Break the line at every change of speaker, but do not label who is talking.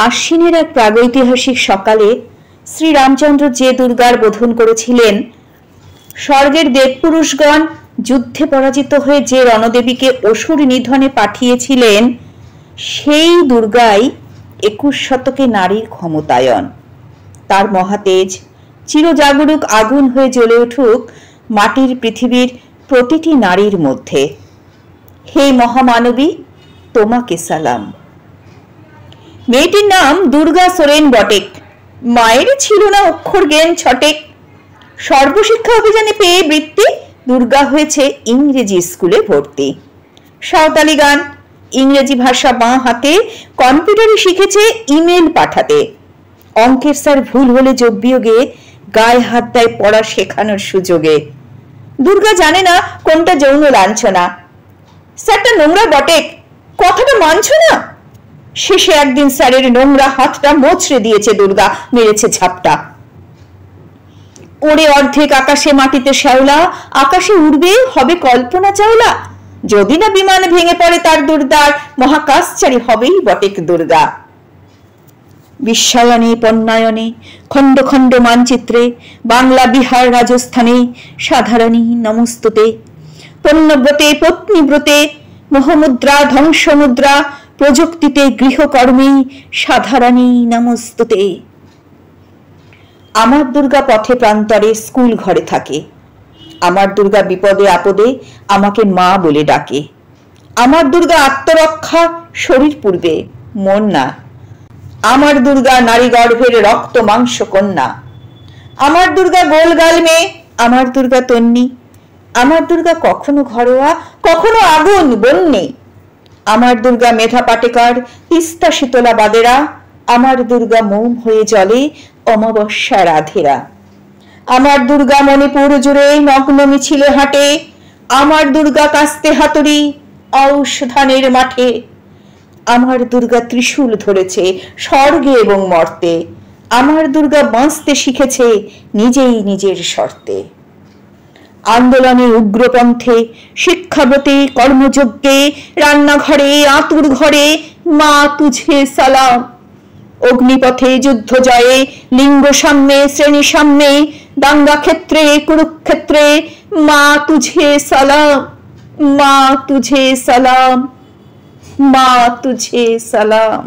আশ্বিনের এক প্রাগৈতিহাসিক সকালে শ্রীরামচন্দ্র যে দুর্গার বোধন করেছিলেন, স্বর্গের দেবপুরুষগণ যুদ্ধে পরাজিত হয়ে যে রণদেবীকে অসুর নিধনে পাঠিয়েছিলেন, সেই দুর্গাই 21 শতকে নারীর ক্ষমতায়ন। তার মহাতেজ চিরজাগরুক আগুন হয়ে জ্বলে উঠুক মাটির পৃথিবীর প্রতিটি নারীর মধ্যে। হে মহামানবী, তোমাকে সালাম। মেয়েটির নাম দুর্গা সোরেন বটেক। মায়ের ছিল না অক্ষর জ্ঞান ছটেক। সর্বশিক্ষা অভিযানে পেয়ে বৃত্তি দুর্গা হয়েছে ইংরেজি স্কুলে ভর্তি। সাঁওতালি গান, ইংরেজি ভাষা বাঁ হাতে, কম্পিউটারে শিখেছে ইমেল পাঠাতে। অঙ্কের স্যার ভুল হলে যোগ বিয়োগে গায়ে হাত দেয় পড়া শেখানোর সুযোগে। দুর্গা জানে না কোনটা যৌন লাঞ্ছনা। স্যারটা নোংরা বটেক, কথাটা মানছ না? শেষে একদিন স্যারের নোংরা হাতটা মোচড়ে দিয়েছে দুর্গা, মেরেছে ঝাপটা। ওরে অর্ধেক আকাশে মাটিতে শ্যাওলা, আকাশে উড়বে হবে কল্পনা চাওলা। যদি না বিমান ভেঙে পড়ে তার দুর্দার, মহাকাশচারী হবেই বটেক দুর্গা। বিশ্বায়নে পণ্যায়নে খণ্ড খণ্ড মানচিত্রে, বাংলা বিহার রাজস্থানে সাধারণী নমস্তুতে। পণ্যব্রতে পত্নীব্রতে মোহমুদ্রা ধ্বংসমুদ্রা, প্রযুক্তিতে গৃহকর্মে সাধারণী নমস্তুতে। আমার দুর্গা পথে প্রান্তরে স্কুল ঘরে থাকে। আমার দুর্গা বিপদে আপদে আমাকে মা বলে ডাকে। আমার দুর্গা আত্মরক্ষা শরীর পূর্বে, মন না। আমার দুর্গা নারী গর্ভের রক্ত মাংস কন্যা। আমার দুর্গা গোলগাল মেয়ে, আমার দুর্গা তন্নি। আমার দুর্গা কখনো ঘরোয়া, কখনো আগুন বন্যে। আমার দুর্গা মেধা পাটেকার, তিস্তা শীতলা বাদেরা। আমার দুর্গা মোম হয়ে জ্বলে অমাবস্যা রাধেরা। আমার দুর্গা মণিপুর জুড়ে নগ্ন মিছিলে হাঁটে। আমার দুর্গা কাস্তে হাতুড়ি ঔষধানের মাঠে। আমার দুর্গা ত্রিশূল ধরেছে স্বর্গে এবং মর্তে। আমার দুর্গা বাঁচতে শিখেছে নিজেই নিজের শর্তে। আন্দোলনে উগ্রপন্থে, শিক্ষাব্রতে কর্মযজ্ঞে, রান্নাঘরে আতুর ঘরে মা তুঝে সালাম। অগ্নিপথে যুদ্ধ জয়ে, লিঙ্গ সাম্যে শ্রেণী সাম্যে, দাঙ্গা ক্ষেত্রে কুরুক্ষেত্রে মা তুঝে সালাম, মা তুঝে সালাম, মা তুঝে সালাম।